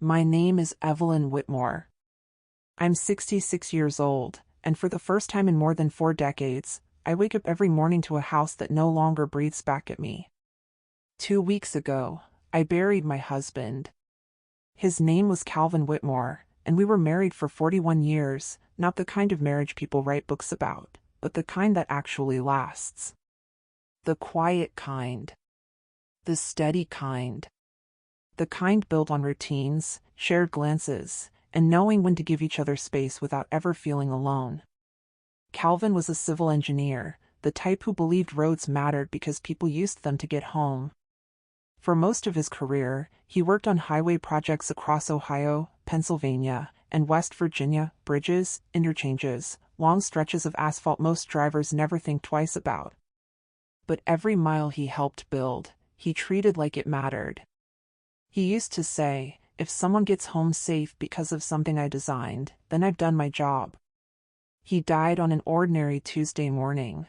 My name is Evelyn Whitmore. I'm 66 years old, and for the first time in more than 4 decades, I wake up every morning to a house that no longer breathes back at me. 2 weeks ago, I buried my husband. His name was Calvin Whitmore, and we were married for 41 years, not the kind of marriage people write books about, but the kind that actually lasts. The quiet kind. The steady kind. The kind built on routines, shared glances, and knowing when to give each other space without ever feeling alone. Calvin was a civil engineer, the type who believed roads mattered because people used them to get home. For most of his career, he worked on highway projects across Ohio, Pennsylvania, and West Virginia, bridges, interchanges, long stretches of asphalt most drivers never think twice about. But every mile he helped build, he treated like it mattered. He used to say, "If someone gets home safe because of something I designed, then I've done my job." He died on an ordinary Tuesday morning.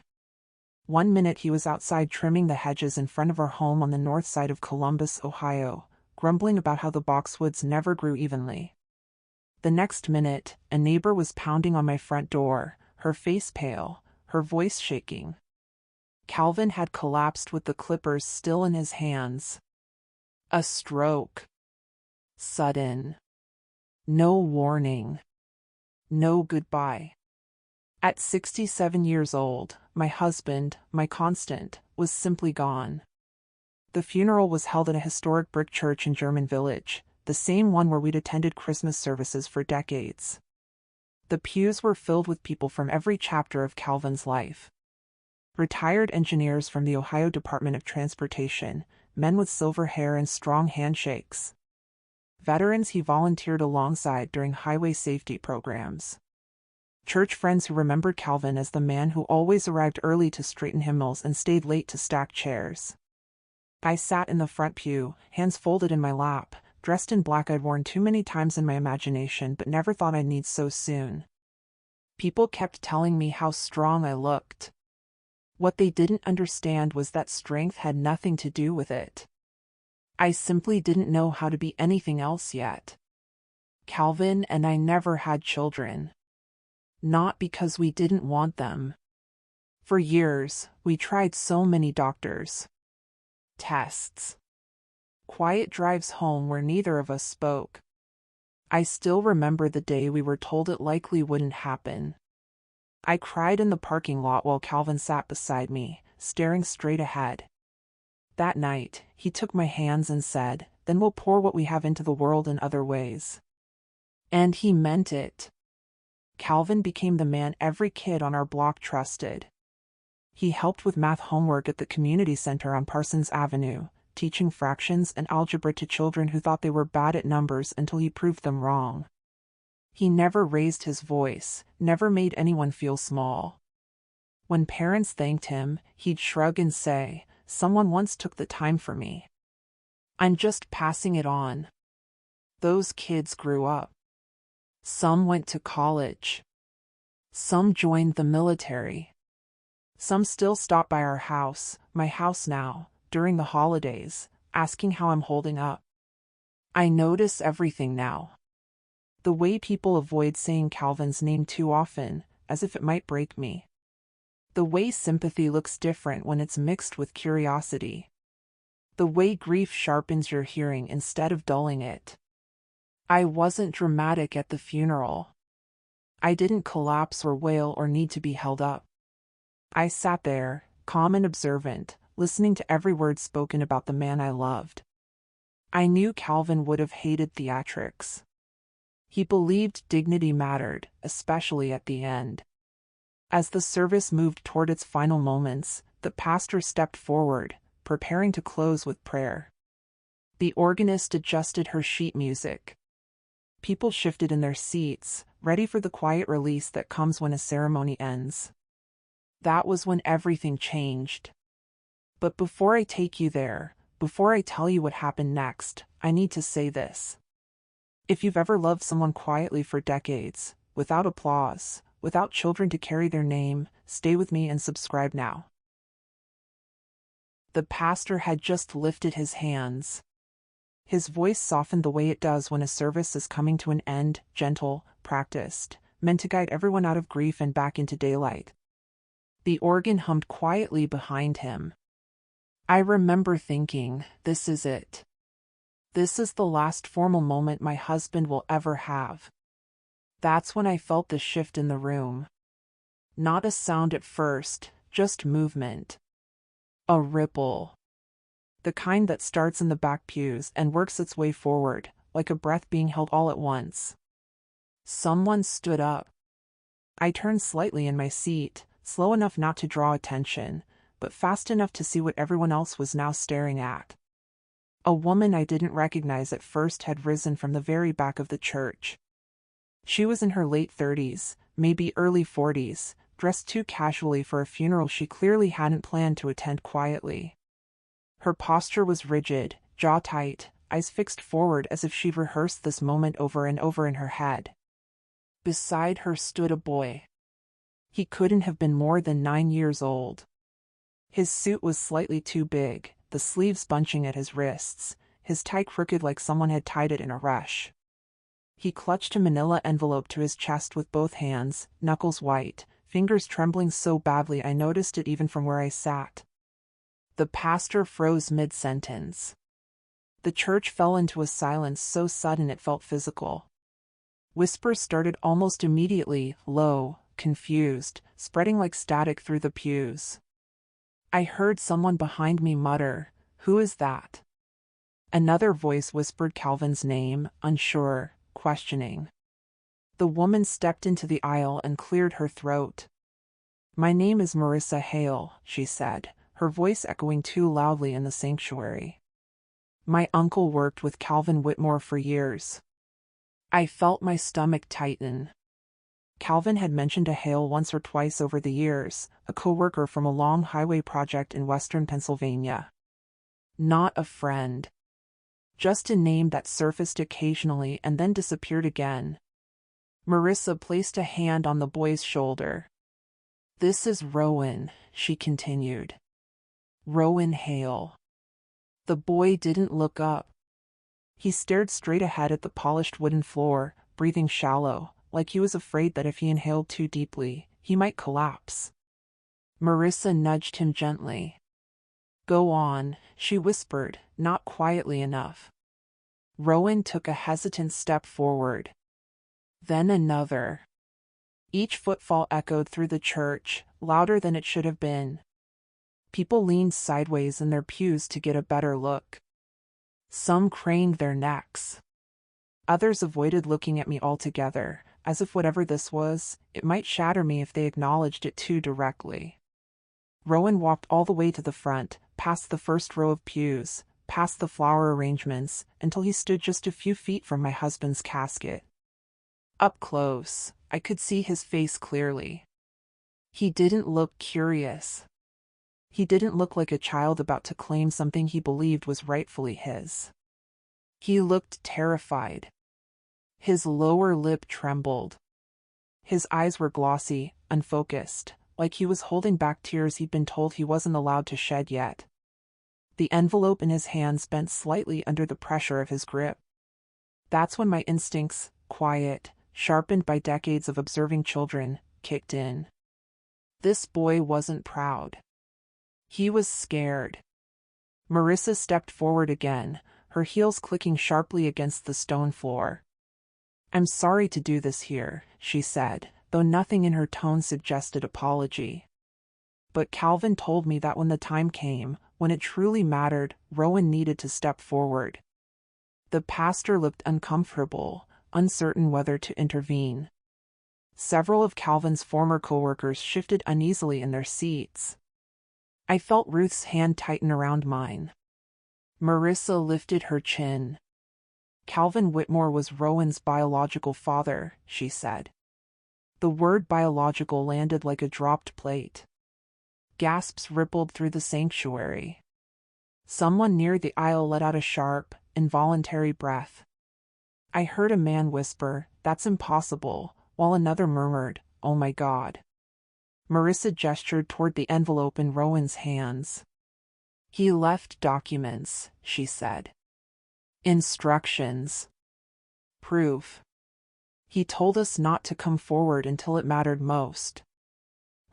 One minute he was outside trimming the hedges in front of our home on the north side of Columbus, Ohio, grumbling about how the boxwoods never grew evenly. The next minute, a neighbor was pounding on my front door, her face pale, her voice shaking. Calvin had collapsed with the clippers still in his hands. A stroke. Sudden. No warning. No goodbye. At 67 years old, my husband, my constant, was simply gone. The funeral was held at a historic brick church in German Village, the same one where we'd attended Christmas services for decades. The pews were filled with people from every chapter of Calvin's life. Retired engineers from the Ohio Department of Transportation, men with silver hair and strong handshakes. Veterans he volunteered alongside during highway safety programs. Church friends who remembered Calvin as the man who always arrived early to straighten hymnals and stayed late to stack chairs. I sat in the front pew, hands folded in my lap, dressed in black I'd worn too many times in my imagination but never thought I'd need so soon. People kept telling me how strong I looked. What they didn't understand was that strength had nothing to do with it. I simply didn't know how to be anything else yet. Calvin and I never had children. Not because we didn't want them. For years, we tried so many doctors. Tests. Quiet drives home where neither of us spoke. I still remember the day we were told it likely wouldn't happen. I cried in the parking lot while Calvin sat beside me, staring straight ahead. That night, he took my hands and said, "Then we'll pour what we have into the world in other ways." And he meant it. Calvin became the man every kid on our block trusted. He helped with math homework at the community center on Parsons Avenue, teaching fractions and algebra to children who thought they were bad at numbers until he proved them wrong. He never raised his voice, never made anyone feel small. When parents thanked him, he'd shrug and say, "Someone once took the time for me. I'm just passing it on." Those kids grew up. Some went to college. Some joined the military. Some still stop by our house, my house now, during the holidays, asking how I'm holding up. I notice everything now. The way people avoid saying Calvin's name too often, as if it might break me. The way sympathy looks different when it's mixed with curiosity. The way grief sharpens your hearing instead of dulling it. I wasn't dramatic at the funeral. I didn't collapse or wail or need to be held up. I sat there, calm and observant, listening to every word spoken about the man I loved. I knew Calvin would have hated theatrics. He believed dignity mattered, especially at the end. As the service moved toward its final moments, the pastor stepped forward, preparing to close with prayer. The organist adjusted her sheet music. People shifted in their seats, ready for the quiet release that comes when a ceremony ends. That was when everything changed. But before I take you there, before I tell you what happened next, I need to say this. If you've ever loved someone quietly for decades, without applause, without children to carry their name, stay with me and subscribe now. The pastor had just lifted his hands. His voice softened the way it does when a service is coming to an end, gentle, practiced, meant to guide everyone out of grief and back into daylight. The organ hummed quietly behind him. I remember thinking, this is it. This is the last formal moment my husband will ever have. That's when I felt the shift in the room. Not a sound at first, just movement. A ripple. The kind that starts in the back pews and works its way forward, like a breath being held all at once. Someone stood up. I turned slightly in my seat, slow enough not to draw attention, but fast enough to see what everyone else was now staring at. A woman I didn't recognize at first had risen from the very back of the church. She was in her late 30s, maybe early 40s, dressed too casually for a funeral she clearly hadn't planned to attend quietly. Her posture was rigid, jaw tight, eyes fixed forward as if she'd rehearsed this moment over and over in her head. Beside her stood a boy. He couldn't have been more than 9 years old. His suit was slightly too big, the sleeves bunching at his wrists, his tie crooked like someone had tied it in a rush. He clutched a manila envelope to his chest with both hands, knuckles white, fingers trembling so badly I noticed it even from where I sat. The pastor froze mid-sentence. The church fell into a silence so sudden it felt physical. Whispers started almost immediately, low, confused, spreading like static through the pews. I heard someone behind me mutter, "Who is that?" Another voice whispered Calvin's name, unsure, questioning. The woman stepped into the aisle and cleared her throat. "My name is Marissa Hale," she said, her voice echoing too loudly in the sanctuary. "My uncle worked with Calvin Whitmore for years." I felt my stomach tighten. Calvin had mentioned a Hale once or twice over the years, a co-worker from a long highway project in western Pennsylvania. Not a friend. Just a name that surfaced occasionally and then disappeared again. Marissa placed a hand on the boy's shoulder. "This is Rowan," she continued. "Rowan Hale." The boy didn't look up. He stared straight ahead at the polished wooden floor, breathing shallow, like he was afraid that if he inhaled too deeply, he might collapse. Marissa nudged him gently. "Go on," she whispered, not quietly enough. Rowan took a hesitant step forward. Then another. Each footfall echoed through the church, louder than it should have been. People leaned sideways in their pews to get a better look. Some craned their necks. Others avoided looking at me altogether, as if whatever this was, it might shatter me if they acknowledged it too directly. Rowan walked all the way to the front, past the first row of pews, past the flower arrangements, until he stood just a few feet from my husband's casket. Up close, I could see his face clearly. He didn't look curious. He didn't look like a child about to claim something he believed was rightfully his. He looked terrified. His lower lip trembled. His eyes were glossy, unfocused, like he was holding back tears he'd been told he wasn't allowed to shed yet. The envelope in his hands bent slightly under the pressure of his grip. That's when my instincts, quiet, sharpened by decades of observing children, kicked in. This boy wasn't proud. He was scared. Marissa stepped forward again, her heels clicking sharply against the stone floor. "I'm sorry to do this here," she said, though nothing in her tone suggested apology. "But Calvin told me that when the time came, when it truly mattered, Rowan needed to step forward." The pastor looked uncomfortable, uncertain whether to intervene. Several of Calvin's former coworkers shifted uneasily in their seats. I felt Ruth's hand tighten around mine. Marissa lifted her chin. "Calvin Whitmore was Rowan's biological father," she said. The word biological landed like a dropped plate. Gasps rippled through the sanctuary. Someone near the aisle let out a sharp, involuntary breath. I heard a man whisper, "That's impossible," while another murmured, "Oh my God." Marissa gestured toward the envelope in Rowan's hands. "He left documents," she said. Instructions. Proof. He told us not to come forward until it mattered most.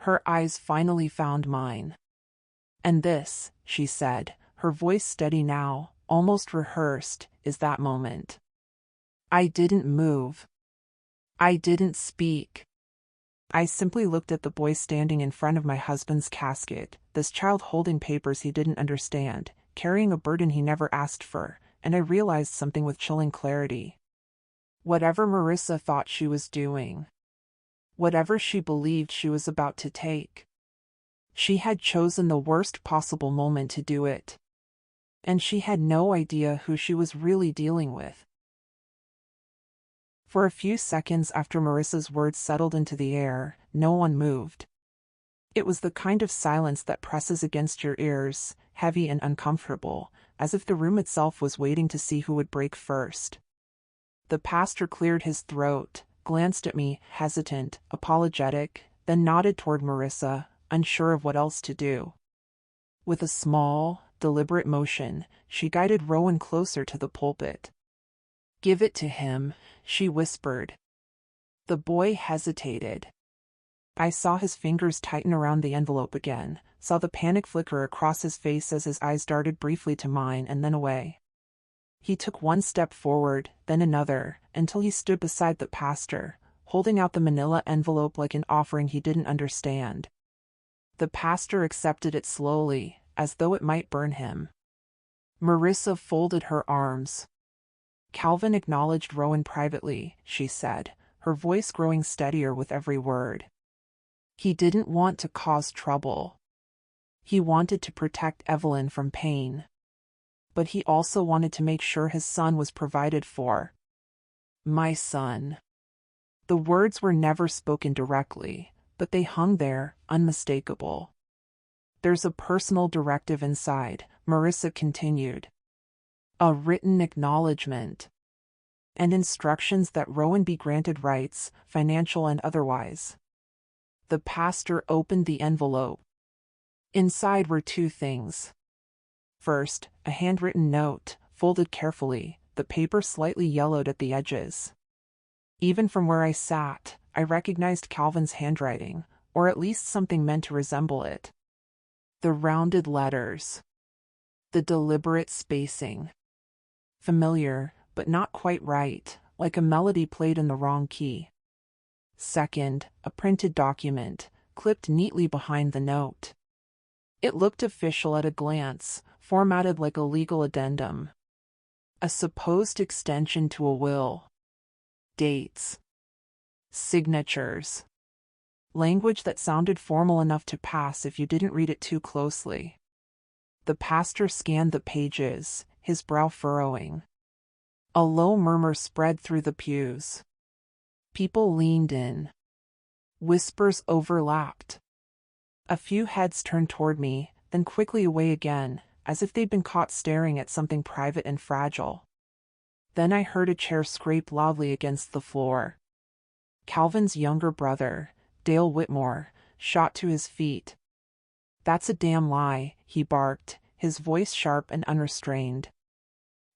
Her eyes finally found mine. And this, she said, her voice steady now, almost rehearsed, is that moment. I didn't move. I didn't speak. I simply looked at the boy standing in front of my husband's casket, this child holding papers he didn't understand, carrying a burden he never asked for, and I realized something with chilling clarity. Whatever Marissa thought she was doing, whatever she believed she was about to take, she had chosen the worst possible moment to do it. And she had no idea who she was really dealing with. For a few seconds after Marissa's words settled into the air, no one moved. It was the kind of silence that presses against your ears, heavy and uncomfortable, as if the room itself was waiting to see who would break first. The pastor cleared his throat, glanced at me, hesitant, apologetic, then nodded toward Marissa, unsure of what else to do. With a small, deliberate motion, she guided Rowan closer to the pulpit. "Give it to him," she whispered. The boy hesitated. I saw his fingers tighten around the envelope again, saw the panic flicker across his face as his eyes darted briefly to mine and then away. He took one step forward, then another, until he stood beside the pastor, holding out the manila envelope like an offering he didn't understand. The pastor accepted it slowly, as though it might burn him. Marissa folded her arms. "Calvin acknowledged Rowan privately," she said, her voice growing steadier with every word. "He didn't want to cause trouble. He wanted to protect Evelyn from pain. But he also wanted to make sure his son was provided for. My son." The words were never spoken directly, but they hung there, unmistakable. "There's a personal directive inside," Marissa continued. "A written acknowledgement. And instructions that Rowan be granted rights, financial and otherwise." The pastor opened the envelope. Inside were two things. First, a handwritten note, folded carefully, the paper slightly yellowed at the edges. Even from where I sat, I recognized Calvin's handwriting, or at least something meant to resemble it. The rounded letters. The deliberate spacing. Familiar, but not quite right, like a melody played in the wrong key. Second, a printed document, clipped neatly behind the note. It looked official at a glance, formatted like a legal addendum. A supposed extension to a will. Dates. Signatures. Language that sounded formal enough to pass if you didn't read it too closely. The pastor scanned the pages, his brow furrowing. A low murmur spread through the pews. People leaned in. Whispers overlapped. A few heads turned toward me, then quickly away again, as if they'd been caught staring at something private and fragile. Then I heard a chair scrape loudly against the floor. Calvin's younger brother, Dale Whitmore, shot to his feet. "That's a damn lie," he barked, his voice sharp and unrestrained.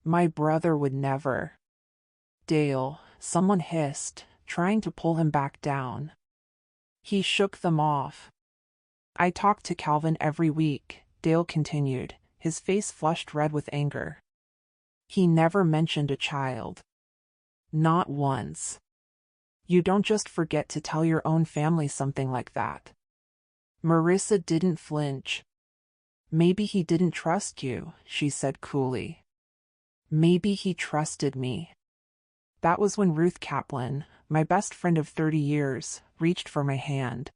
"My brother would never." "Dale," someone hissed, trying to pull him back down. He shook them off. "I talk to Calvin every week," Dale continued, his face flushed red with anger. "He never mentioned a child. Not once. You don't just forget to tell your own family something like that." Marissa didn't flinch. "Maybe he didn't trust you," she said coolly. "Maybe he trusted me." That was when Ruth Kaplan, my best friend of 30 years, reached for my hand.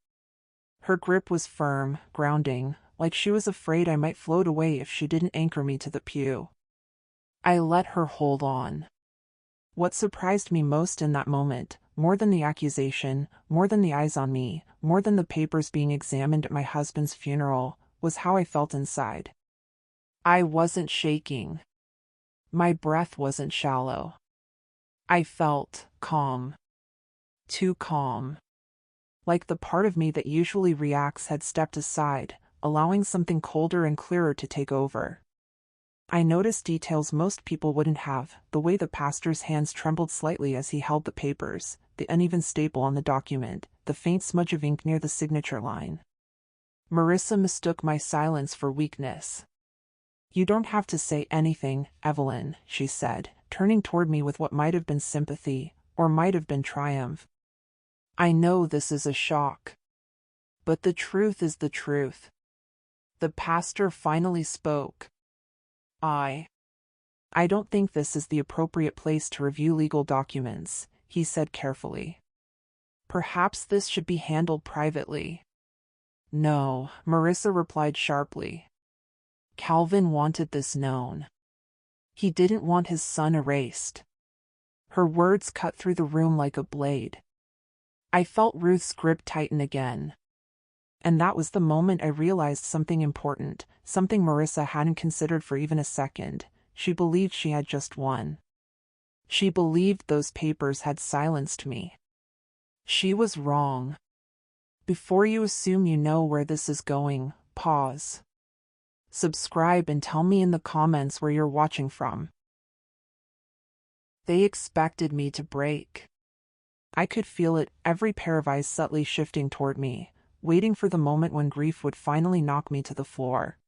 Her grip was firm, grounding, like she was afraid I might float away if she didn't anchor me to the pew. I let her hold on. What surprised me most in that moment, more than the accusation, more than the eyes on me, more than the papers being examined at my husband's funeral, was how I felt inside. I wasn't shaking. My breath wasn't shallow. I felt calm. Too calm. Like the part of me that usually reacts had stepped aside, allowing something colder and clearer to take over. I noticed details most people wouldn't have, the way the pastor's hands trembled slightly as he held the papers, the uneven staple on the document, the faint smudge of ink near the signature line. Marissa mistook my silence for weakness. "You don't have to say anything, Evelyn," she said, turning toward me with what might have been sympathy, or might have been triumph. "I know this is a shock. But the truth is the truth." The pastor finally spoke. I don't think this is the appropriate place to review legal documents," he said carefully. "Perhaps this should be handled privately." "No," Marissa replied sharply. "Calvin wanted this known. He didn't want his son erased." Her words cut through the room like a blade. I felt Ruth's grip tighten again. And that was the moment I realized something important, something Marissa hadn't considered for even a second. She believed she had just won. She believed those papers had silenced me. She was wrong. Before you assume you know where this is going, pause. Subscribe and tell me in the comments where you're watching from. They expected me to break. I could feel it, every pair of eyes subtly shifting toward me, waiting for the moment when grief would finally knock me to the floor.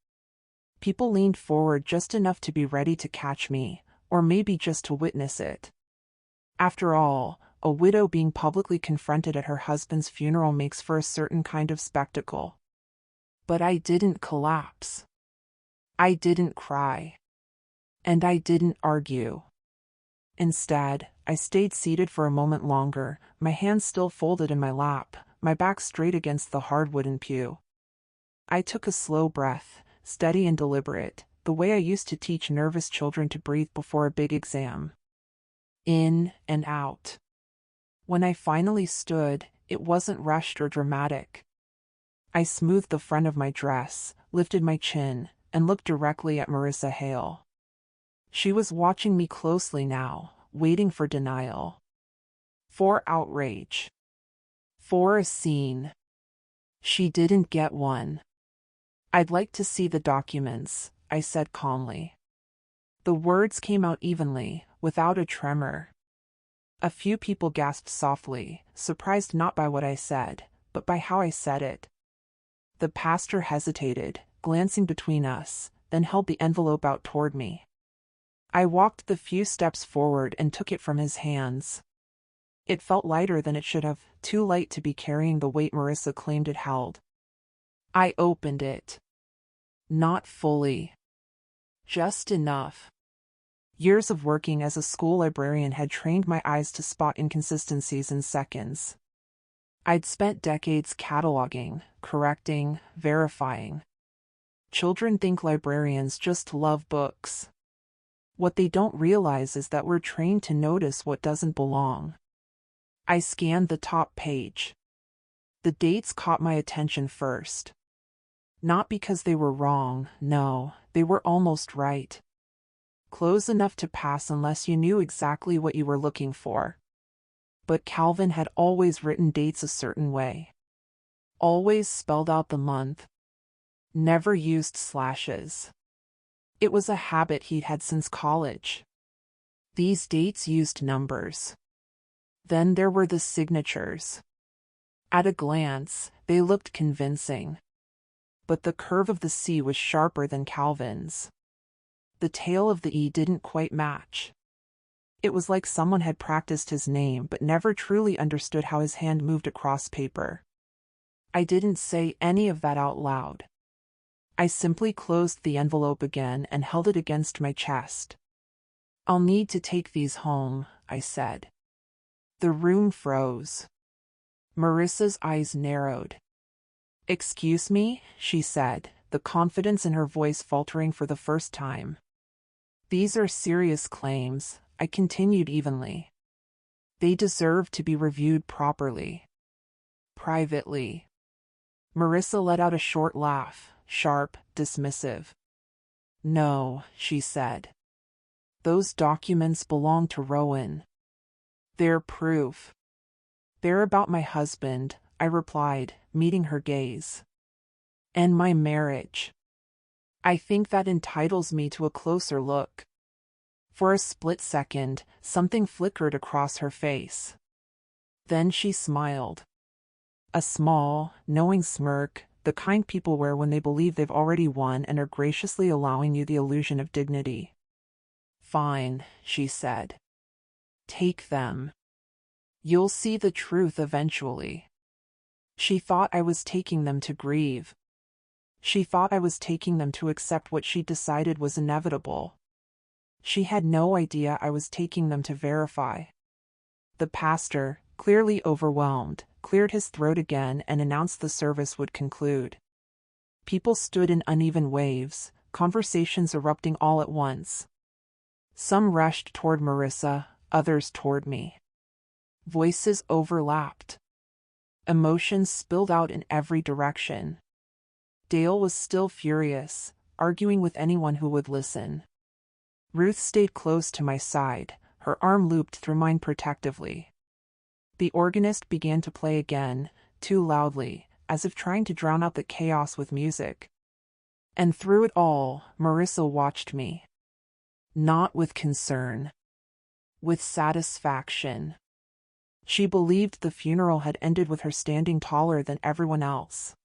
People leaned forward just enough to be ready to catch me, or maybe just to witness it. After all, a widow being publicly confronted at her husband's funeral makes for a certain kind of spectacle. But I didn't collapse. I didn't cry. And I didn't argue. Instead, I stayed seated for a moment longer, my hands still folded in my lap, my back straight against the hard wooden pew. I took a slow breath, steady and deliberate, the way I used to teach nervous children to breathe before a big exam. In and out. When I finally stood, it wasn't rushed or dramatic. I smoothed the front of my dress, lifted my chin, and looked directly at Marissa Hale. She was watching me closely now, waiting for denial. For outrage. For a scene. She didn't get one. "I'd like to see the documents," I said calmly. The words came out evenly, without a tremor. A few people gasped softly, surprised not by what I said, but by how I said it. The pastor hesitated, glancing between us, then held the envelope out toward me. I walked the few steps forward and took it from his hands. It felt lighter than it should have, too light to be carrying the weight Marissa claimed it held. I opened it. Not fully. Just enough. Years of working as a school librarian had trained my eyes to spot inconsistencies in seconds. I'd spent decades cataloging, correcting, verifying. Children think librarians just love books. What they don't realize is that we're trained to notice what doesn't belong. I scanned the top page. The dates caught my attention first. Not because they were wrong, no, they were almost right. Close enough to pass unless you knew exactly what you were looking for. But Calvin had always written dates a certain way. Always spelled out the month. Never used slashes. It was a habit he'd had since college. These dates used numbers. Then there were the signatures. At a glance, they looked convincing. But the curve of the C was sharper than Calvin's. The tail of the E didn't quite match. It was like someone had practiced his name but never truly understood how his hand moved across paper. I didn't say any of that out loud. I simply closed the envelope again and held it against my chest. "I'll need to take these home," I said. The room froze. Marissa's eyes narrowed. "Excuse me," she said, the confidence in her voice faltering for the first time. "These are serious claims," I continued evenly. "They deserve to be reviewed properly. Privately." Marissa let out a short laugh, sharp, dismissive. "No," she said. "Those documents belong to Rowan. They're proof." "They're about my husband," I replied, meeting her gaze. "And my marriage." I think that entitles me to a closer look. For a split second, something flickered across her face. Then she smiled. A small, knowing smirk, the kind people wear when they believe they've already won and are graciously allowing you the illusion of dignity. Fine, she said. Take them. You'll see the truth eventually. She thought I was taking them to grieve. She thought I was taking them to accept what she decided was inevitable. She had no idea I was taking them to verify. The pastor, clearly overwhelmed, cleared his throat again and announced the service would conclude. People stood in uneven waves, conversations erupting all at once. Some rushed toward Marissa, others toward me. Voices overlapped. Emotions spilled out in every direction. Dale was still furious, arguing with anyone who would listen. Ruth stayed close to my side, her arm looped through mine protectively. The organist began to play again, too loudly, as if trying to drown out the chaos with music. And through it all, Marissa watched me. Not with concern. With satisfaction. She believed the funeral had ended with her standing taller than everyone else.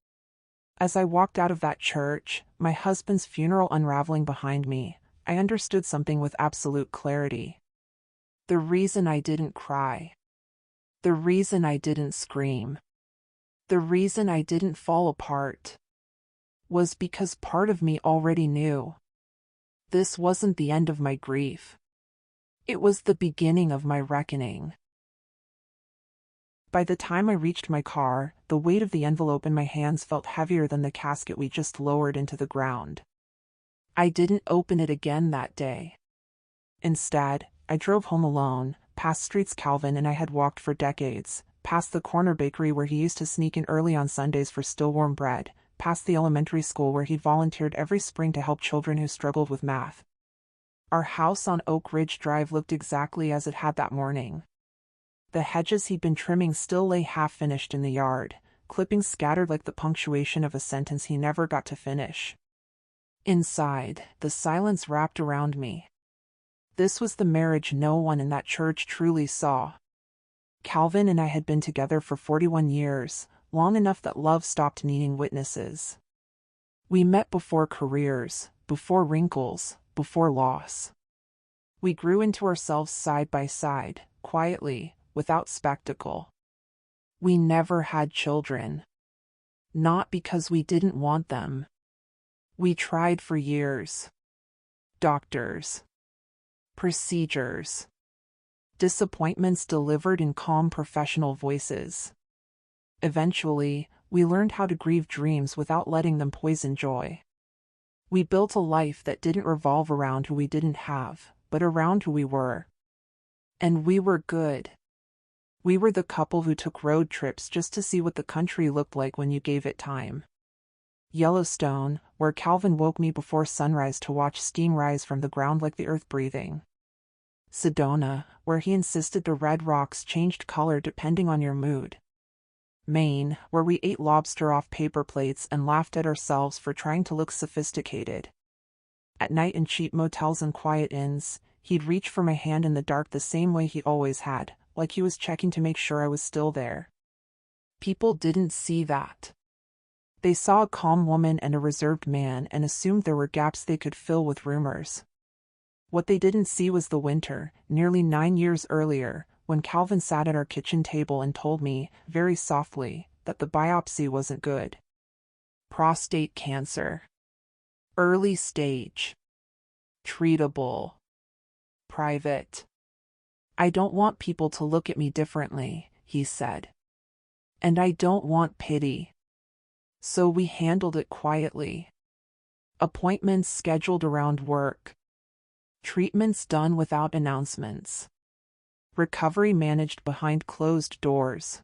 As I walked out of that church, my husband's funeral unraveling behind me, I understood something with absolute clarity. The reason I didn't cry. The reason I didn't scream. The reason I didn't fall apart. Was because part of me already knew. This wasn't the end of my grief. It was the beginning of my reckoning. By the time I reached my car, the weight of the envelope in my hands felt heavier than the casket we just lowered into the ground. I didn't open it again that day. Instead, I drove home alone, past streets Calvin and I had walked for decades, past the corner bakery where he used to sneak in early on Sundays for still warm bread, past the elementary school where he'd volunteered every spring to help children who struggled with math. Our house on Oak Ridge Drive looked exactly as it had that morning. The hedges he'd been trimming still lay half-finished in the yard, clippings scattered like the punctuation of a sentence he never got to finish. Inside, the silence wrapped around me. This was the marriage no one in that church truly saw. Calvin and I had been together for 41 years, long enough that love stopped needing witnesses. We met before careers, before wrinkles, before loss. We grew into ourselves side by side, quietly, without spectacle. We never had children. Not because we didn't want them. We tried for years. Doctors. Procedures. Disappointments delivered in calm professional voices. Eventually, we learned how to grieve dreams without letting them poison joy. We built a life that didn't revolve around who we didn't have, but around who we were. And we were good. We were the couple who took road trips just to see what the country looked like when you gave it time. Yellowstone, where Calvin woke me before sunrise to watch steam rise from the ground like the earth breathing. Sedona, where he insisted the red rocks changed color depending on your mood. Maine, where we ate lobster off paper plates and laughed at ourselves for trying to look sophisticated. At night in cheap motels and quiet inns, he'd reach for my hand in the dark the same way he always had, like he was checking to make sure I was still there. People didn't see that. They saw a calm woman and a reserved man and assumed there were gaps they could fill with rumors. What they didn't see was the winter, nearly 9 years earlier, when Calvin sat at our kitchen table and told me, very softly, that the biopsy wasn't good. Prostate cancer. Early stage. Treatable. Private. I don't want people to look at me differently, he said. And I don't want pity. So we handled it quietly. Appointments scheduled around work. Treatments done without announcements. Recovery managed behind closed doors.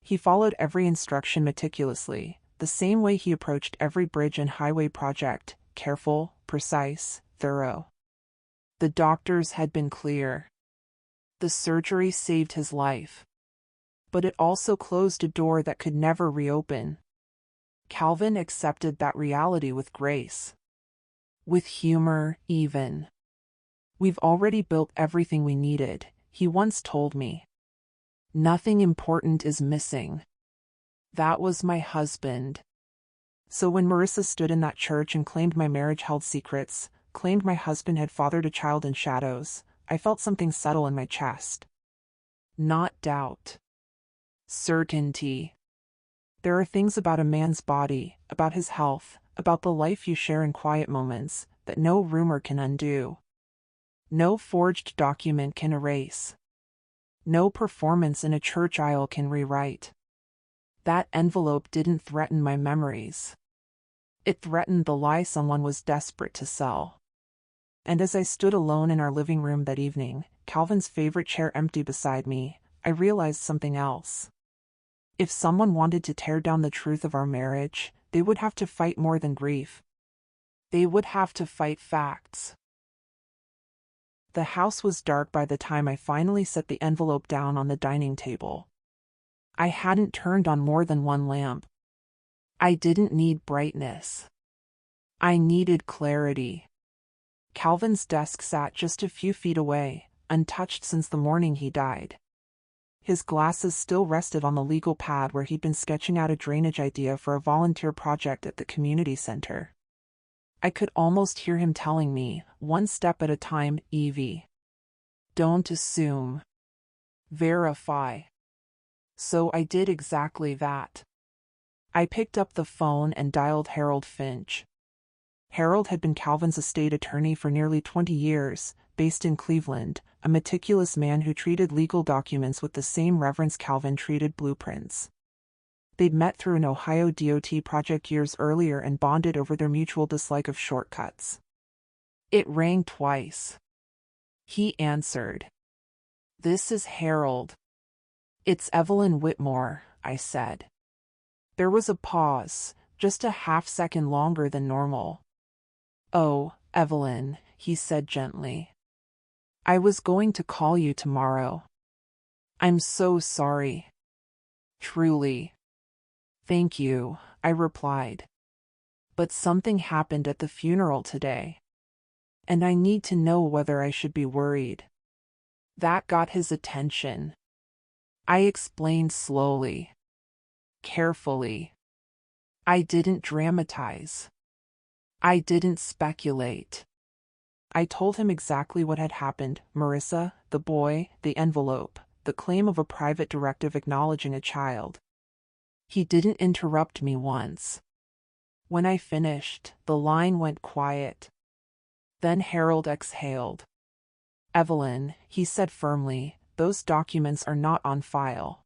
He followed every instruction meticulously, the same way he approached every bridge and highway project, careful, precise, thorough. The doctors had been clear. The surgery saved his life. But it also closed a door that could never reopen. Calvin accepted that reality with grace. With humor, even. "We've already built everything we needed," he once told me. "Nothing important is missing." That was my husband. So when Marissa stood in that church and claimed my marriage held secrets, claimed my husband had fathered a child in shadows, I felt something settle in my chest. Not doubt. Certainty. There are things about a man's body, about his health, about the life you share in quiet moments, that no rumor can undo. No forged document can erase. No performance in a church aisle can rewrite. That envelope didn't threaten my memories. It threatened the lie someone was desperate to sell. And as I stood alone in our living room that evening, Calvin's favorite chair empty beside me, I realized something else. If someone wanted to tear down the truth of our marriage, they would have to fight more than grief. They would have to fight facts. The house was dark by the time I finally set the envelope down on the dining table. I hadn't turned on more than one lamp. I didn't need brightness. I needed clarity. Calvin's desk sat just a few feet away, untouched since the morning he died. His glasses still rested on the legal pad where he'd been sketching out a drainage idea for a volunteer project at the community center. I could almost hear him telling me, one step at a time, Evie. Don't assume. Verify. So I did exactly that. I picked up the phone and dialed Harold Finch. Harold had been Calvin's estate attorney for nearly 20 years, based in Cleveland, a meticulous man who treated legal documents with the same reverence Calvin treated blueprints. They'd met through an Ohio DOT project years earlier and bonded over their mutual dislike of shortcuts. It rang twice. He answered. "This is Harold." "It's Evelyn Whitmore," I said. There was a pause, just a half-second longer than normal. "Oh, Evelyn," he said gently. "I was going to call you tomorrow. I'm so sorry. Truly." "Thank you," I replied. "But something happened at the funeral today. And I need to know whether I should be worried." That got his attention. I explained slowly. Carefully. I didn't dramatize. I didn't speculate. I told him exactly what had happened: Marissa, the boy, the envelope, the claim of a private directive acknowledging a child. He didn't interrupt me once. When I finished, the line went quiet. Then Harold exhaled. "Evelyn," he said firmly, "those documents are not on file."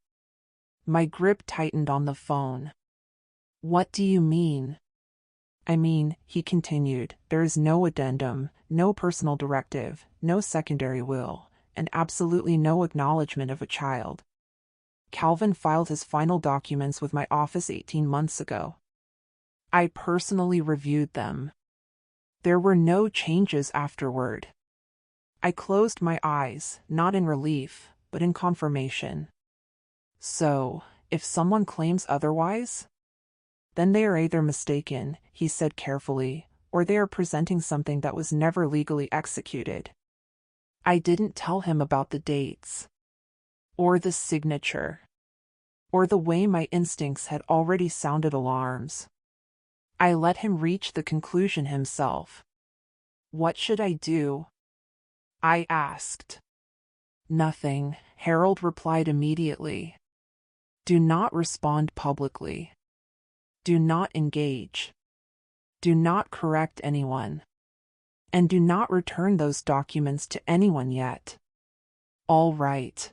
My grip tightened on the phone. "What do you mean?" "I mean," he continued, "there is no addendum, no personal directive, no secondary will, and absolutely no acknowledgement of a child. Calvin filed his final documents with my office 18 months ago. I personally reviewed them. There were no changes afterward." I closed my eyes, not in relief, but in confirmation. "So, if someone claims otherwise? Then they are either mistaken," he said carefully, "or they are presenting something that was never legally executed." I didn't tell him about the dates, or the signature, or the way my instincts had already sounded alarms. I let him reach the conclusion himself. "What should I do?" I asked. "Nothing," Harold replied immediately. "Do not respond publicly. Do not engage. Do not correct anyone. And do not return those documents to anyone yet." "All right.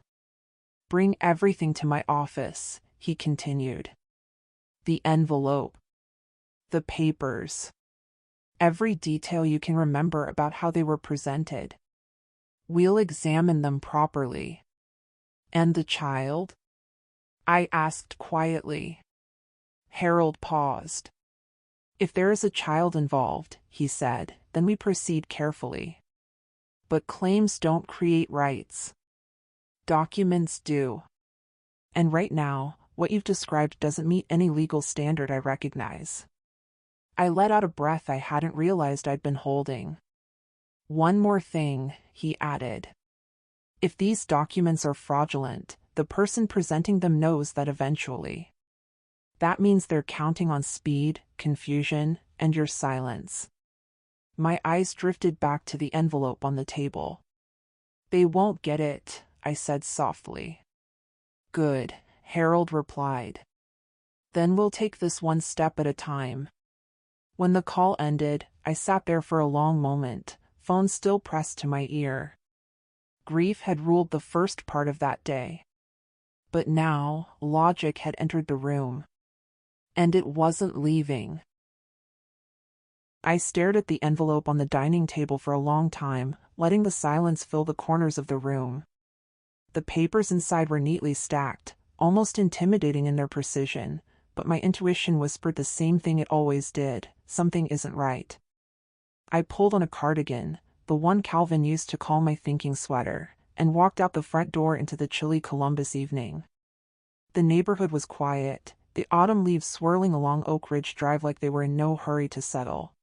Bring everything to my office," he continued. "The envelope. The papers. Every detail you can remember about how they were presented. We'll examine them properly." "And the child?" I asked quietly. Harold paused. "If there is a child involved," he said, "then we proceed carefully. But claims don't create rights. Documents do. And right now, what you've described doesn't meet any legal standard I recognize." I let out a breath I hadn't realized I'd been holding. "One more thing," he added. "If these documents are fraudulent, the person presenting them knows that eventually. That means they're counting on speed, confusion, and your silence." My eyes drifted back to the envelope on the table. "They won't get it," I said softly. "Good," Harold replied. "Then we'll take this one step at a time." When the call ended, I sat there for a long moment, phone still pressed to my ear. Grief had ruled the first part of that day. But now, logic had entered the room. And it wasn't leaving. I stared at the envelope on the dining table for a long time, letting the silence fill the corners of the room. The papers inside were neatly stacked, almost intimidating in their precision, but my intuition whispered the same thing it always did: something isn't right. I pulled on a cardigan, the one Calvin used to call my thinking sweater, and walked out the front door into the chilly Columbus evening. The neighborhood was quiet, the autumn leaves swirling along Oak Ridge Drive like they were in no hurry to settle.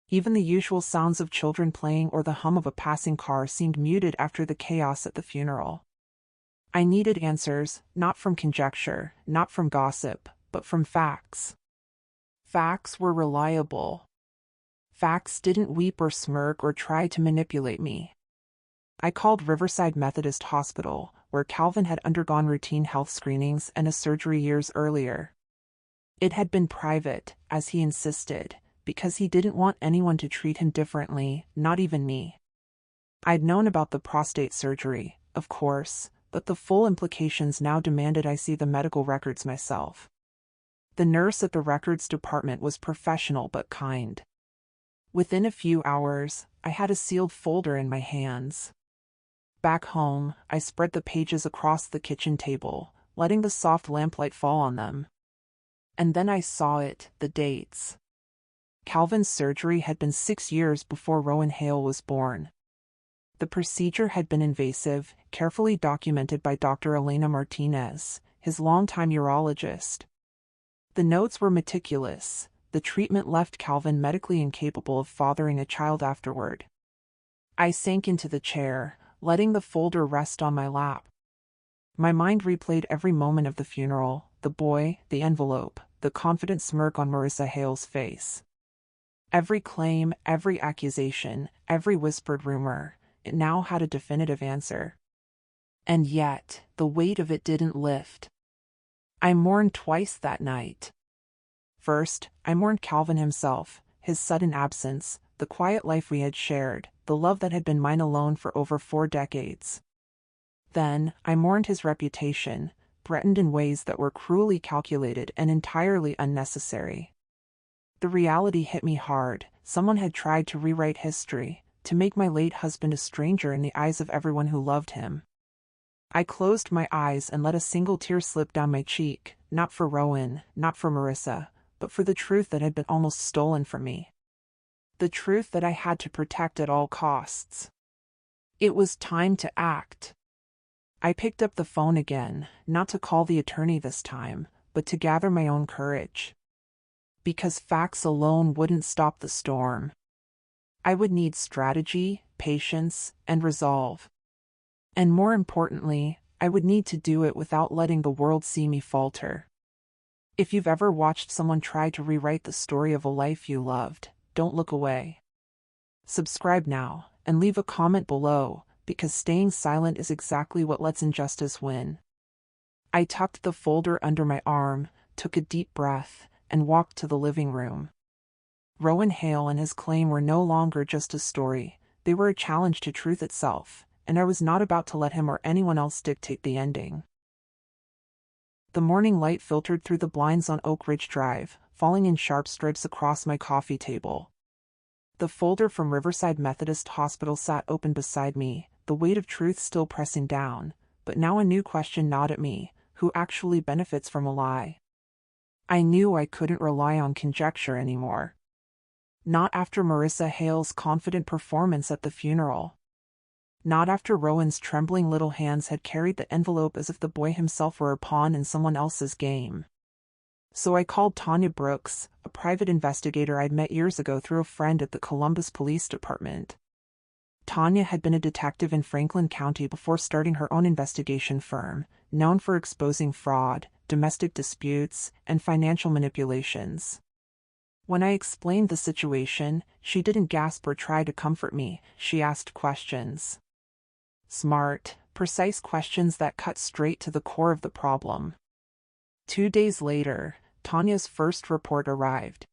Even the usual sounds of children playing or the hum of a passing car seemed muted after the chaos at the funeral. I needed answers, not from conjecture, not from gossip, but from facts. Facts were reliable. Facts didn't weep or smirk or try to manipulate me. I called Riverside Methodist Hospital, where Calvin had undergone routine health screenings and a surgery years earlier. It had been private, as he insisted, because he didn't want anyone to treat him differently, not even me. I'd known about the prostate surgery, of course, but the full implications now demanded I see the medical records myself. The nurse at the records department was professional but kind. Within a few hours, I had a sealed folder in my hands. Back home, I spread the pages across the kitchen table, letting the soft lamplight fall on them. And then I saw it, the dates. Calvin's surgery had been 6 years before Rowan Hale was born. The procedure had been invasive, carefully documented by Dr. Elena Martinez, his longtime urologist. The notes were meticulous. The treatment left Calvin medically incapable of fathering a child afterward. I sank into the chair, letting the folder rest on my lap. My mind replayed every moment of the funeral: the boy, the envelope, the confident smirk on Marissa Hale's face. Every claim, every accusation, every whispered rumor, it now had a definitive answer. And yet, the weight of it didn't lift. I mourned twice that night. First, I mourned Calvin himself, his sudden absence, the quiet life we had shared, the love that had been mine alone for over 4 decades. Then, I mourned his reputation, threatened in ways that were cruelly calculated and entirely unnecessary. The reality hit me hard. Someone had tried to rewrite history, to make my late husband a stranger in the eyes of everyone who loved him. I closed my eyes and let a single tear slip down my cheek, not for Rowan, not for Marissa, but for the truth that had been almost stolen from me. The truth that I had to protect at all costs. It was time to act. I picked up the phone again, not to call the attorney this time, but to gather my own courage. Because facts alone wouldn't stop the storm. I would need strategy, patience, and resolve. And more importantly, I would need to do it without letting the world see me falter. If you've ever watched someone try to rewrite the story of a life you loved, don't look away. Subscribe now, and leave a comment below, because staying silent is exactly what lets injustice win. I tucked the folder under my arm, took a deep breath, and walked to the living room. Rowan Hale and his claim were no longer just a story, they were a challenge to truth itself, and I was not about to let him or anyone else dictate the ending. The morning light filtered through the blinds on Oak Ridge Drive, falling in sharp strips across my coffee table. The folder from Riverside Methodist Hospital sat open beside me, the weight of truth still pressing down, but now a new question gnawed at me: who actually benefits from a lie? I knew I couldn't rely on conjecture anymore. Not after Marissa Hale's confident performance at the funeral. Not after Rowan's trembling little hands had carried the envelope as if the boy himself were a pawn in someone else's game. So I called Tanya Brooks, a private investigator I'd met years ago through a friend at the Columbus Police Department. Tanya had been a detective in Franklin County before starting her own investigation firm, known for exposing fraud, domestic disputes, and financial manipulations. When I explained the situation, she didn't gasp or try to comfort me. She asked questions. Smart, precise questions that cut straight to the core of the problem. 2 days later, Tanya's first report arrived.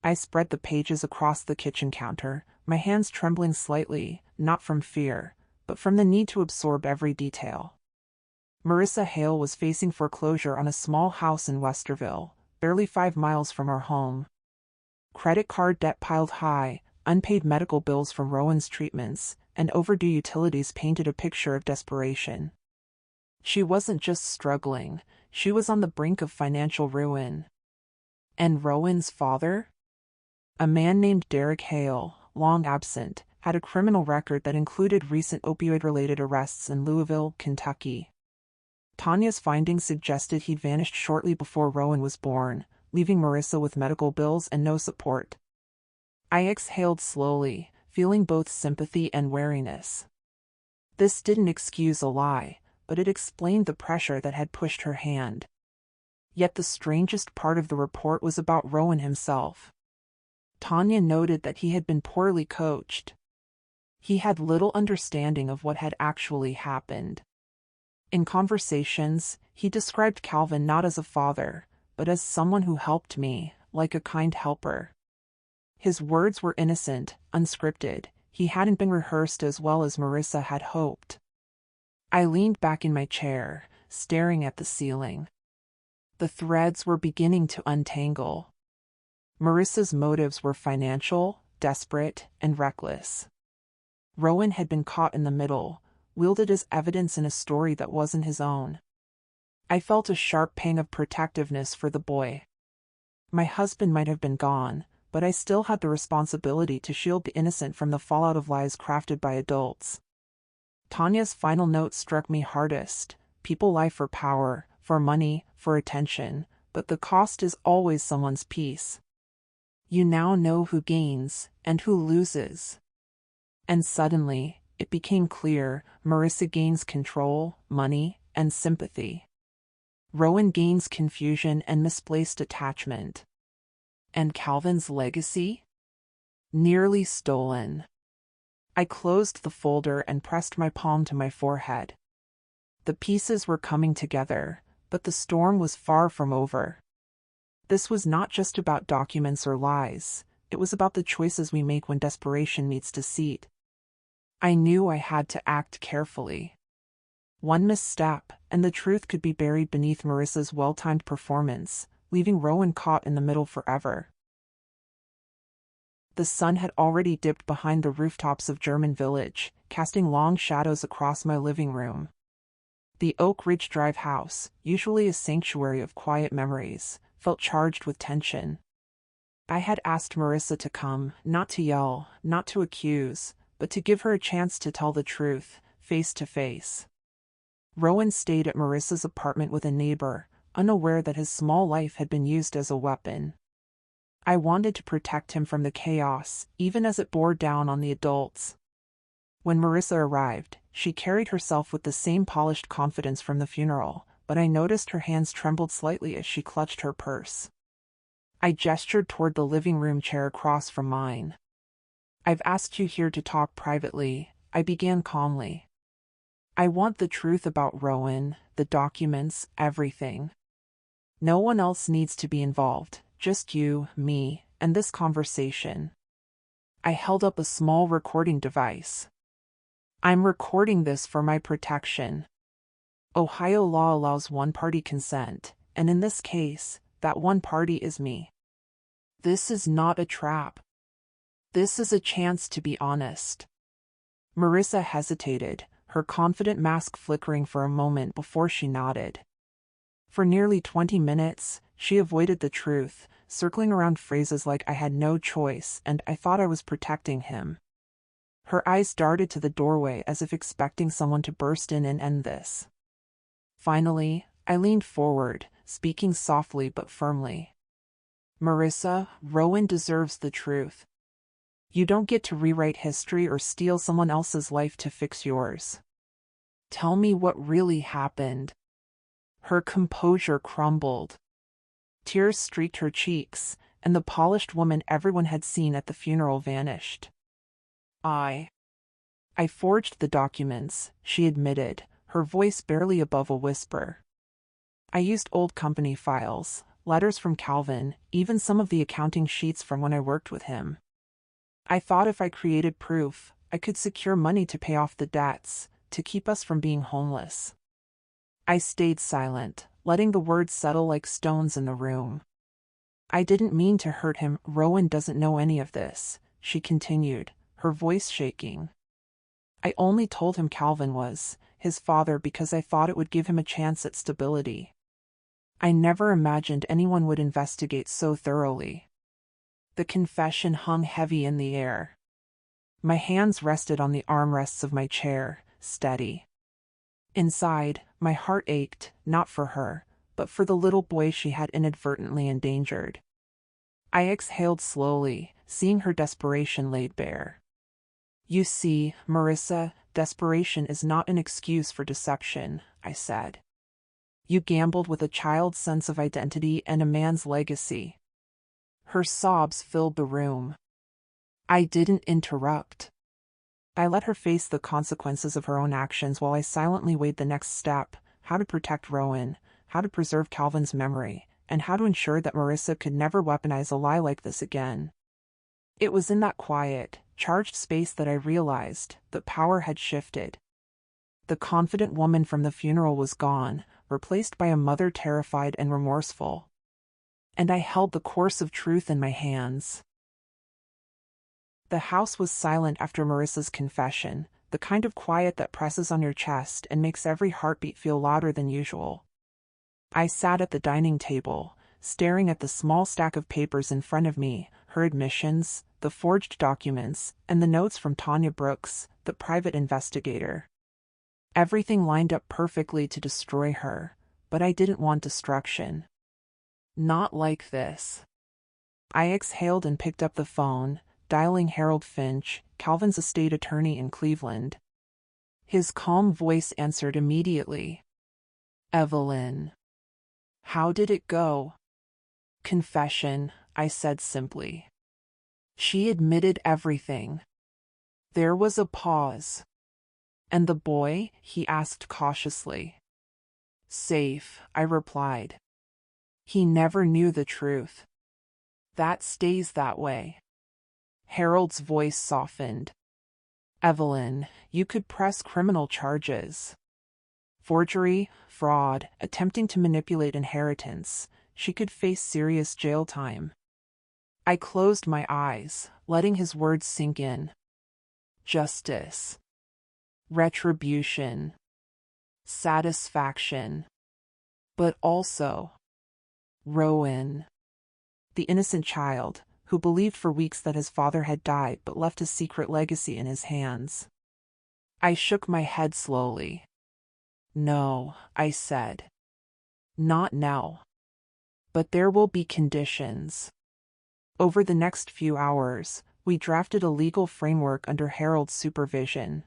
I spread the pages across the kitchen counter, my hands trembling slightly, not from fear, but from the need to absorb every detail. Marissa Hale was facing foreclosure on a small house in Westerville, barely 5 miles from our home. Credit card debt piled high, unpaid medical bills from Rowan's treatments, and overdue utilities painted a picture of desperation. She wasn't just struggling, she was on the brink of financial ruin. And Rowan's father? A man named Derek Hale, long absent, had a criminal record that included recent opioid-related arrests in Louisville, Kentucky. Tanya's findings suggested he'd vanished shortly before Rowan was born, leaving Marissa with medical bills and no support. I exhaled slowly, feeling both sympathy and wariness. This didn't excuse a lie, but it explained the pressure that had pushed her hand. Yet the strangest part of the report was about Rowan himself. Tanya noted that he had been poorly coached. He had little understanding of what had actually happened. In conversations, he described Calvin not as a father, but as someone who helped me, like a kind helper. His words were innocent, unscripted. He hadn't been rehearsed as well as Marissa had hoped. I leaned back in my chair, staring at the ceiling. The threads were beginning to untangle. Marissa's motives were financial, desperate, and reckless. Rowan had been caught in the middle, wielded as evidence in a story that wasn't his own. I felt a sharp pang of protectiveness for the boy. My husband might have been gone, but I still had the responsibility to shield the innocent from the fallout of lies crafted by adults. Tanya's final note struck me hardest. People lie for power, for money, for attention, but the cost is always someone's peace. You now know who gains and who loses. And suddenly, it became clear, Marissa gains control, money, and sympathy. Rowan gains confusion and misplaced attachment. And Calvin's legacy? Nearly stolen. I closed the folder and pressed my palm to my forehead. The pieces were coming together, but the storm was far from over. This was not just about documents or lies, it was about the choices we make when desperation meets deceit. I knew I had to act carefully. One misstep, and the truth could be buried beneath Marissa's well-timed performance, leaving Rowan caught in the middle forever. The sun had already dipped behind the rooftops of German Village, casting long shadows across my living room. The Oak Ridge Drive house, usually a sanctuary of quiet memories, felt charged with tension. I had asked Marissa to come, not to yell, not to accuse, but to give her a chance to tell the truth, face to face. Rowan stayed at Marissa's apartment with a neighbor, unaware that his small life had been used as a weapon. I wanted to protect him from the chaos, even as it bore down on the adults. When Marissa arrived, she carried herself with the same polished confidence from the funeral, but I noticed her hands trembled slightly as she clutched her purse. I gestured toward the living room chair across from mine. "I've asked you here to talk privately," I began calmly. "I want the truth about Rowan, the documents, everything. No one else needs to be involved, just you, me, and this conversation." I held up a small recording device. "I'm recording this for my protection. Ohio law allows one-party consent, and in this case, that one party is me. This is not a trap. This is a chance to be honest." Marissa hesitated, her confident mask flickering for a moment before she nodded. For nearly 20 minutes, she avoided the truth, circling around phrases like "I had no choice" and "I thought I was protecting him." Her eyes darted to the doorway as if expecting someone to burst in and end this. Finally, I leaned forward, speaking softly but firmly. Marissa, Rowan deserves the truth. You don't get to rewrite history or steal someone else's life to fix yours. Tell me what really happened. Her composure crumbled. Tears streaked her cheeks, and the polished woman everyone had seen at the funeral vanished. I forged the documents, she admitted, her voice barely above a whisper. I used old company files, letters from Calvin, even some of the accounting sheets from when I worked with him. I thought if I created proof, I could secure money to pay off the debts, to keep us from being homeless. I stayed silent, letting the words settle like stones in the room. I didn't mean to hurt him. Rowan doesn't know any of this, she continued, her voice shaking. I only told him Calvin was his father because I thought it would give him a chance at stability. I never imagined anyone would investigate so thoroughly. The confession hung heavy in the air. My hands rested on the armrests of my chair, steady. Inside, my heart ached, not for her, but for the little boy she had inadvertently endangered. I exhaled slowly, seeing her desperation laid bare. You see, Marissa, desperation is not an excuse for deception, I said. You gambled with a child's sense of identity and a man's legacy. Her sobs filled the room. I didn't interrupt. I let her face the consequences of her own actions while I silently weighed the next step: how to protect Rowan, how to preserve Calvin's memory, and how to ensure that Marissa could never weaponize a lie like this again. It was in that quiet, charged space that I realized that power had shifted. The confident woman from the funeral was gone, replaced by a mother terrified and remorseful. And I held the course of truth in my hands. The house was silent after Marissa's confession, the kind of quiet that presses on your chest and makes every heartbeat feel louder than usual. I sat at the dining table, staring at the small stack of papers in front of me, her admissions, the forged documents, and the notes from Tanya Brooks, the private investigator. Everything lined up perfectly to destroy her, but I didn't want destruction. Not like this. I exhaled and picked up the phone, dialing Harold Finch, Calvin's estate attorney in Cleveland. His calm voice answered immediately. Evelyn. How did it go? Confession, I said simply. She admitted everything. There was a pause. And the boy? He asked cautiously. Safe, I replied. He never knew the truth. That stays that way. Harold's voice softened. Evelyn, you could press criminal charges. Forgery, fraud, attempting to manipulate inheritance. She could face serious jail time. I closed my eyes, letting his words sink in. Justice. Retribution. Satisfaction. But also Rowan. The innocent child, who believed for weeks that his father had died but left a secret legacy in his hands. I shook my head slowly. No, I said. Not now. But there will be conditions. Over the next few hours, we drafted a legal framework under Harold's supervision.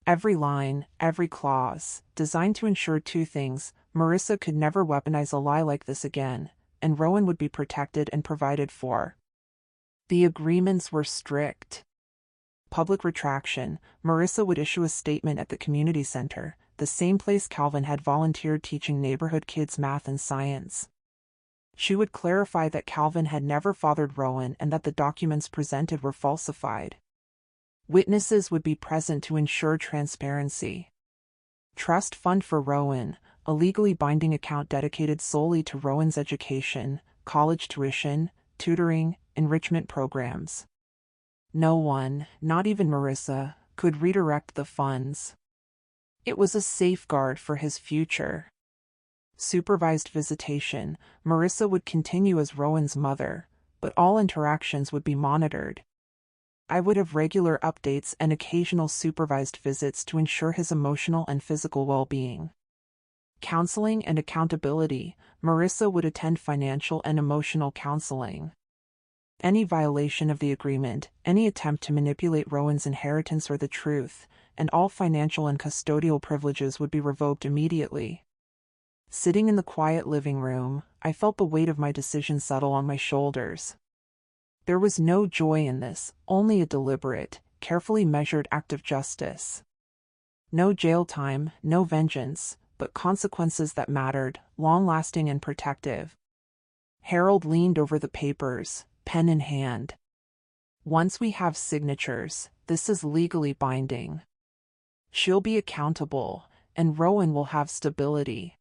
Every line, every clause, designed to ensure two things: Marissa could never weaponize a lie like this again, and Rowan would be protected and provided for. The agreements were strict. Public retraction: Marissa would issue a statement at the community center, the same place Calvin had volunteered teaching neighborhood kids math and science. She would clarify that Calvin had never fathered Rowan and that the documents presented were falsified. Witnesses would be present to ensure transparency. Trust fund for Rowan, a legally binding account dedicated solely to Rowan's education, college tuition, tutoring, enrichment programs. No one, not even Marissa, could redirect the funds. It was a safeguard for his future. Supervised visitation: Marissa would continue as Rowan's mother, but all interactions would be monitored. I would have regular updates and occasional supervised visits to ensure his emotional and physical well-being. Counseling and accountability. Marissa would attend financial and emotional counseling. Any violation of the agreement, any attempt to manipulate Rowan's inheritance or the truth, and all financial and custodial privileges would be revoked immediately. Sitting in the quiet living room, I felt the weight of my decision settle on my shoulders. There was no joy in this, only a deliberate, carefully measured act of justice. No jail time, no vengeance, but consequences that mattered, long-lasting and protective. Harold leaned over the papers, pen in hand. Once we have signatures, this is legally binding. She'll be accountable, and Rowan will have stability.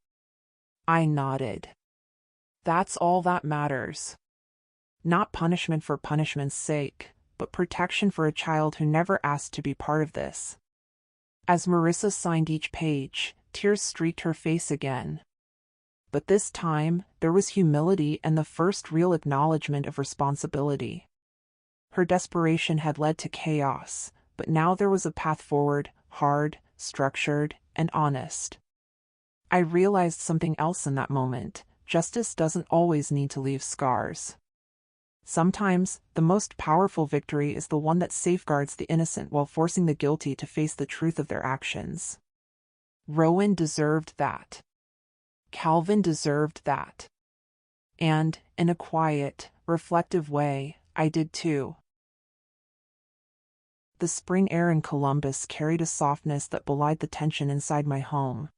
I nodded. That's all that matters. Not punishment for punishment's sake, but protection for a child who never asked to be part of this. As Marissa signed each page, tears streaked her face again. But this time, there was humility and the first real acknowledgement of responsibility. Her desperation had led to chaos, but now there was a path forward, hard, structured, and honest. I realized something else in that moment. Justice doesn't always need to leave scars. Sometimes, the most powerful victory is the one that safeguards the innocent while forcing the guilty to face the truth of their actions. Rowan deserved that. Calvin deserved that. And, in a quiet, reflective way, I did too. The spring air in Columbus carried a softness that belied the tension inside my home.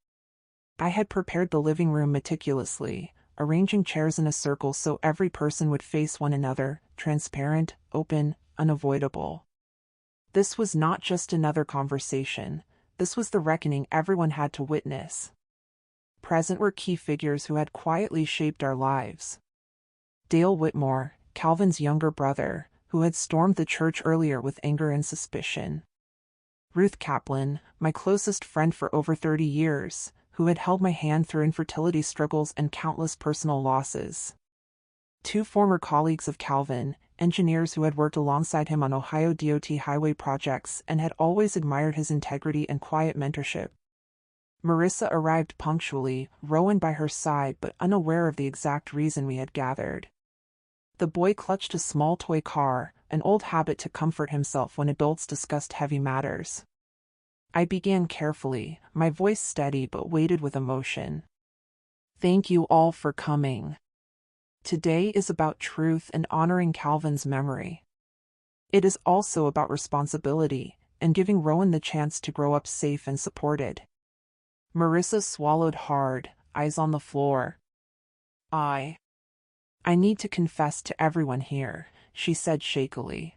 I had prepared the living room meticulously, arranging chairs in a circle so every person would face one another, transparent, open, unavoidable. This was not just another conversation. This was the reckoning everyone had to witness. Present were key figures who had quietly shaped our lives. Dale Whitmore, Calvin's younger brother, who had stormed the church earlier with anger and suspicion. Ruth Kaplan, my closest friend for over 30 years, who had held my hand through infertility struggles and countless personal losses. 2 former colleagues of Calvin, engineers who had worked alongside him on Ohio DOT highway projects and had always admired his integrity and quiet mentorship. Marissa arrived punctually, Rowan by her side but unaware of the exact reason we had gathered. The boy clutched a small toy car, an old habit to comfort himself when adults discussed heavy matters. I began carefully, my voice steady but weighted with emotion. Thank you all for coming. Today is about truth and honoring Calvin's memory. It is also about responsibility and giving Rowan the chance to grow up safe and supported. Marissa swallowed hard, eyes on the floor. I need to confess to everyone here, she said shakily.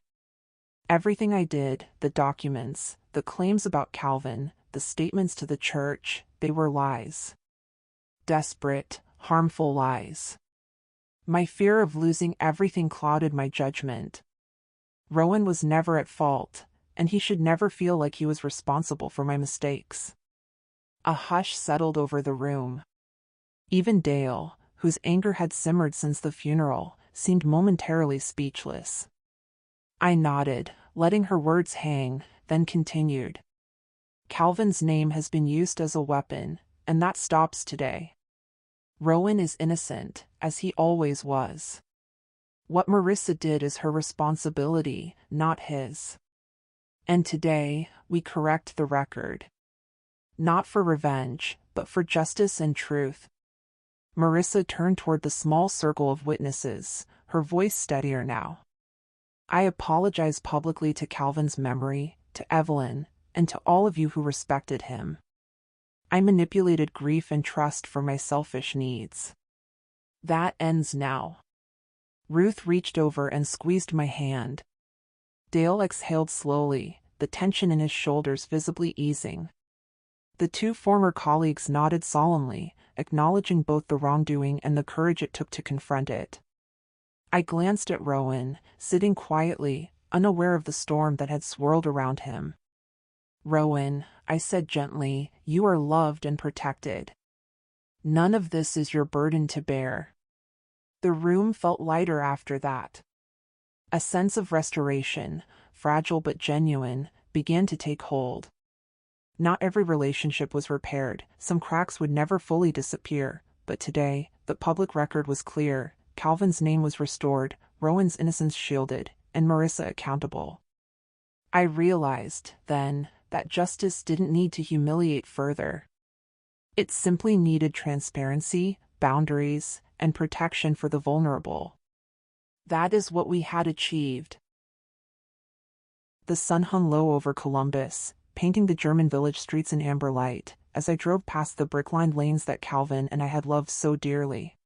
Everything I did, the documents, the claims about Calvin, the statements to the church, they were lies. Desperate, harmful lies. My fear of losing everything clouded my judgment. Rowan was never at fault, and he should never feel like he was responsible for my mistakes. A hush settled over the room. Even Dale, whose anger had simmered since the funeral, seemed momentarily speechless. I nodded, letting her words hang, then continued. Calvin's name has been used as a weapon, and that stops today. Rowan is innocent, as he always was. What Marissa did is her responsibility, not his. And today, we correct the record. Not for revenge, but for justice and truth. Marissa turned toward the small circle of witnesses, her voice steadier now. I apologize publicly to Calvin's memory, to Evelyn, and to all of you who respected him. I manipulated grief and trust for my selfish needs. That ends now. Ruth reached over and squeezed my hand. Dale exhaled slowly, the tension in his shoulders visibly easing. The 2 former colleagues nodded solemnly, acknowledging both the wrongdoing and the courage it took to confront it. I glanced at Rowan, sitting quietly, unaware of the storm that had swirled around him. Rowan, I said gently, you are loved and protected. None of this is your burden to bear. The room felt lighter after that. A sense of restoration, fragile but genuine, began to take hold. Not every relationship was repaired, some cracks would never fully disappear, but today, the public record was clear. Calvin's name was restored, Rowan's innocence shielded, and Marissa accountable. I realized, then, that justice didn't need to humiliate further. It simply needed transparency, boundaries, and protection for the vulnerable. That is what we had achieved. The sun hung low over Columbus, painting the German village streets in amber light, as I drove past the brick-lined lanes that Calvin and I had loved so dearly.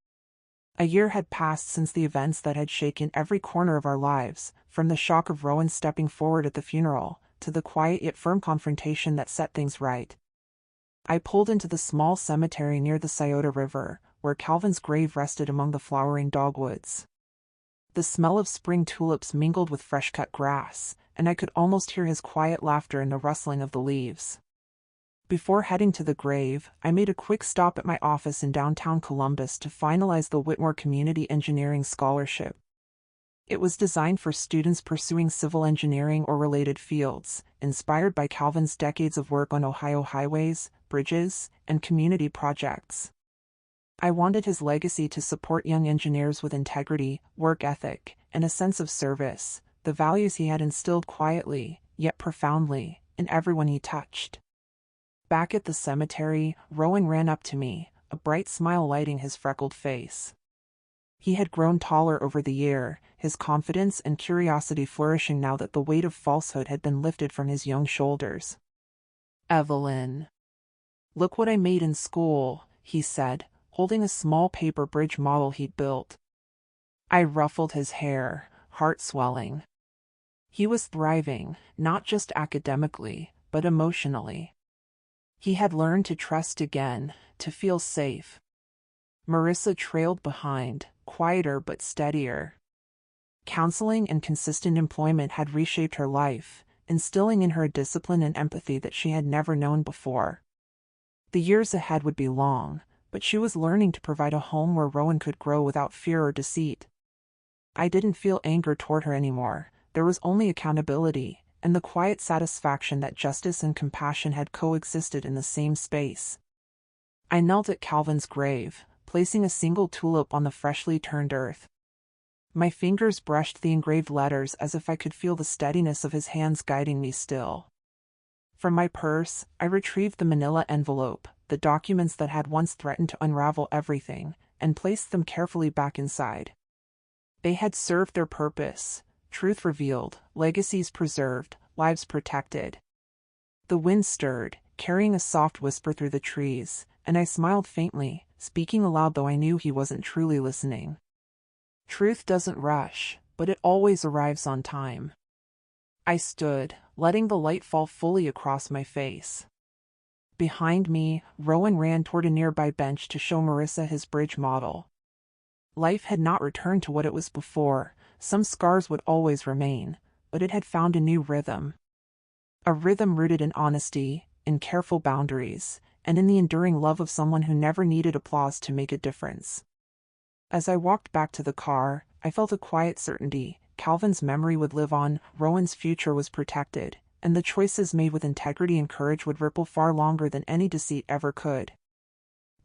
A year had passed since the events that had shaken every corner of our lives, from the shock of Rowan stepping forward at the funeral, to the quiet yet firm confrontation that set things right. I pulled into the small cemetery near the Scioto River, where Calvin's grave rested among the flowering dogwoods. The smell of spring tulips mingled with fresh-cut grass, and I could almost hear his quiet laughter in the rustling of the leaves. Before heading to the grave, I made a quick stop at my office in downtown Columbus to finalize the Whitmore Community Engineering Scholarship. It was designed for students pursuing civil engineering or related fields, inspired by Calvin's decades of work on Ohio highways, bridges, and community projects. I wanted his legacy to support young engineers with integrity, work ethic, and a sense of service, the values he had instilled quietly, yet profoundly, in everyone he touched. Back at the cemetery, Rowan ran up to me, a bright smile lighting his freckled face. He had grown taller over the year, his confidence and curiosity flourishing now that the weight of falsehood had been lifted from his young shoulders. "Evelyn, look what I made in school," he said, holding a small paper bridge model he'd built. I ruffled his hair, heart swelling. He was thriving, not just academically, but emotionally. He had learned to trust again, to feel safe. Marissa trailed behind, quieter but steadier. Counseling and consistent employment had reshaped her life, instilling in her a discipline and empathy that she had never known before. The years ahead would be long, but she was learning to provide a home where Rowan could grow without fear or deceit. I didn't feel anger toward her anymore. There was only accountability, and the quiet satisfaction that justice and compassion had coexisted in the same space. I knelt at Calvin's grave, placing a single tulip on the freshly turned earth. My fingers brushed the engraved letters as if I could feel the steadiness of his hands guiding me still. From my purse, I retrieved the manila envelope, the documents that had once threatened to unravel everything, and placed them carefully back inside. They had served their purpose. Truth revealed, legacies preserved, lives protected. The wind stirred, carrying a soft whisper through the trees, and I smiled faintly, speaking aloud though I knew he wasn't truly listening. Truth doesn't rush, but it always arrives on time. I stood, letting the light fall fully across my face. Behind me, Rowan ran toward a nearby bench to show Marissa his bridge model. Life had not returned to what it was before. Some scars would always remain, but it had found a new rhythm. A rhythm rooted in honesty, in careful boundaries, and in the enduring love of someone who never needed applause to make a difference. As I walked back to the car, I felt a quiet certainty. Calvin's memory would live on, Rowan's future was protected, and the choices made with integrity and courage would ripple far longer than any deceit ever could.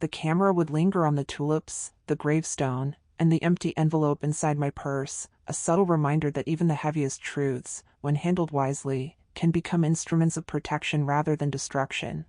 The camera would linger on the tulips, the gravestone, and the empty envelope inside my purse, a subtle reminder that even the heaviest truths, when handled wisely, can become instruments of protection rather than destruction.